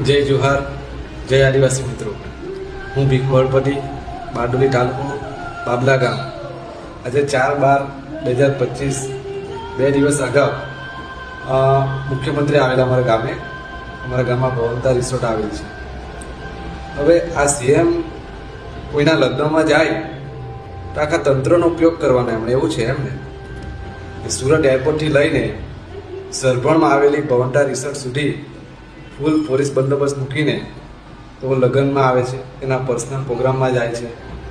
જય જોહાર, જય આદિવાસી મિત્રો। હું ભીખ વળપતિ, બારડોલી તાલુકો, બાબલા ગામ। આજે 4/12/2025 બે દિવસ અગાઉ મુખ્યમંત્રી આવેલા અમારા ગામમાં ભવનતા રિસોર્ટ આવેલ છે। હવે આ સીએમ કોઈના લગ્નમાં જાય તો આખા તંત્રનો ઉપયોગ કરવાનો એમણે એવું છે એમને કે સુરત એરપોર્ટથી લઈને સરભણમાં આવેલી ભવનતા રિસોર્ટ સુધી ફૂલ પોલીસ બંદોબસ્ત મૂકીને તો લગ્નમાં આવે છે, એના પર્સનલ પ્રોગ્રામમાં જાય છે,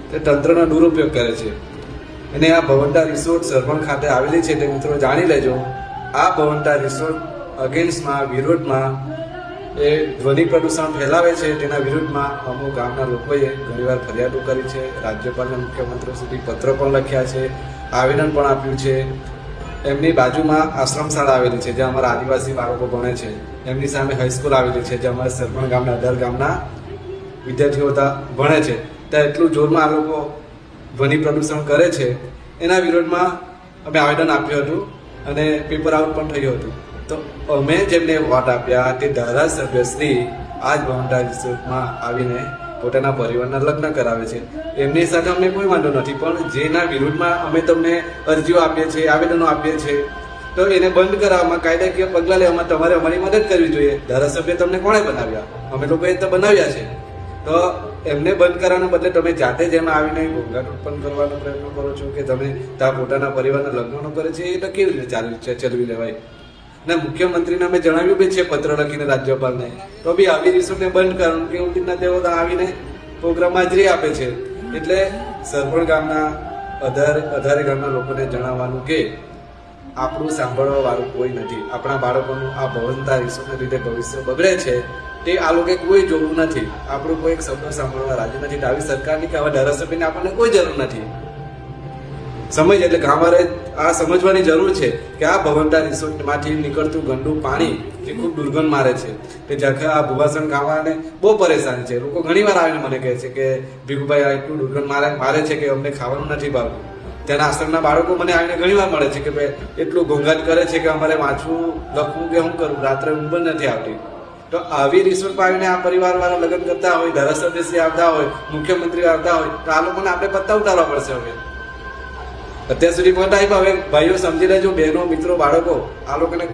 તે તંત્રનો દુરુપયોગ કરે છે। અને આ ભવનતા રિસોર્ટ સરભણ ખાતે આવેલી છે તે મિત્રો જાણી લેજો। આ ભવનતા રિસોર્ટ અગેન્સ્ટમાં વિરોધમાં એ ધ્વનિ પ્રદૂષણ ફેલાવે છે તેના વિરુદ્ધમાં અમુક ગામના લોકોએ ઘણીવાર ફરિયાદો કરી છે, રાજ્યપાલના મુખ્યમંત્રી સુધી પત્ર પણ લખ્યા છે, આવેદન પણ આપ્યું છે। એમની બાજુમાં આશ્રમ શાળા આવેલી છે જ્યાં અમારા આદિવાસી બાળકો ભણે છે, એમની સામે હાઈસ્કૂલ આવેલી છે જ્યાં અમારા સરભણ ગામના 18 ગામના વિદ્યાર્થીઓ ભણે છે। ત્યાં એટલું જોરમાં આ લોકો ધ્વનિ પ્રદૂષણ કરે છે, એના વિરોધમાં અમે આવેદન આપ્યું હતું અને પેપર આઉટ પણ થયું હતું। તો અમે જેમને વોટ આપ્યા તે ધારાસભ્યશ્રી આજ ભવનતા રિસોર્ટમાં આવીને પોતાના પરિવારના લગ્ન કરાવે છે। એમની સાથે અમને કોઈ વાંધો નથી, પણ જેના વિરુદ્ધમાં અમે તમને અરજીઓ આપીએ છીએ, આવેદનો આપીએ છીએ, તો એને બંધ કરાવવામાં કાયદાકીય પગલાં લેવામાં તમારે અમારી મદદ કરવી જોઈએ। ધારાસભ્ય તમને કોણે બનાવ્યા? અમે લોકોએ તો બનાવ્યા છે। તો એમને બંધ કરવાના બદલે તમે જાતે જ એમાં આવીને ઘોંઘાટ ઉત્પન્ન કરવાનો પ્રયત્ન કરો છો કે તમે ત્યાં પોતાના પરિવારના લગ્નો કરે છે, એ તો કેવી રીતે ચલવી લેવાય? ને મુખ્યમંત્રીને અમે જણાવ્યું બી છે પત્ર લખીને રાજ્યપાલને, તો બી આવી રિસોર્ટને બંધ કરવાનું કે ઉલટીના તેઓ આવીને પ્રોગ્રામમાં હાજરી આપે છે। એટલે સરભણ ગામના 18 ગામના લોકોને જણાવવાનું કે આપણું સાંભળવા વાળું કોઈ નથી। આપણા બાળકોનું આ ભવનતા રિસોર્ટના લીધે ભવિષ્ય બગડે છે તે આ લોકોએ કોઈ જોવું નથી। આપણું કોઈ એક શબ્દ સાંભળવા રાજી નથી। આવી સરકારની કે આવા ધારાસભ્યને આપણને કોઈ જરૂર નથી। સમજ એટલે ગામવાળાએ આ સમજવાની જરૂર છે કે આ ભવનતા રિસોર્ટમાંથી નીકળતું ગંદુ પાણી જે ખૂબ દુર્ગંધ મારે છે, તે જખા આ ભુવાસણ ગામવાળાને બહુ પરેશાન છે। લોકો ઘણીવાર આવીને મને કહે છે કે ભીખુભાઈ આ એટલું દુર્ગંધ મારે છે કે અમને ખાવાનું નથી ભાવતું। ત્યાંના આશ્રમના બાળકો મને આવીને ઘણીવાર મળે છે કે ભાઈ એટલું ઘોંઘાટ કરે છે કે અમારે વાંચવું, લખવું કે શું કરવું, રાત્રે ઊંઘ પણ નથી આવતી। તો આવી રિસોર્ટમાં આવીને આ પરિવારવાળા લગ્ન કરતા હોય, ધારાસભ્યશ્રી આવતા હોય, મુખ્યમંત્રી આવતા હોય, તો આ લોકોને આપણે પત્તા ઉતારવા પડશે। હવે અત્યાર સુધી પહોંચાય, હવે ભાઈઓ સમજી લેજો, બહેનો, મિત્રો, બાળકો, આ લોકોને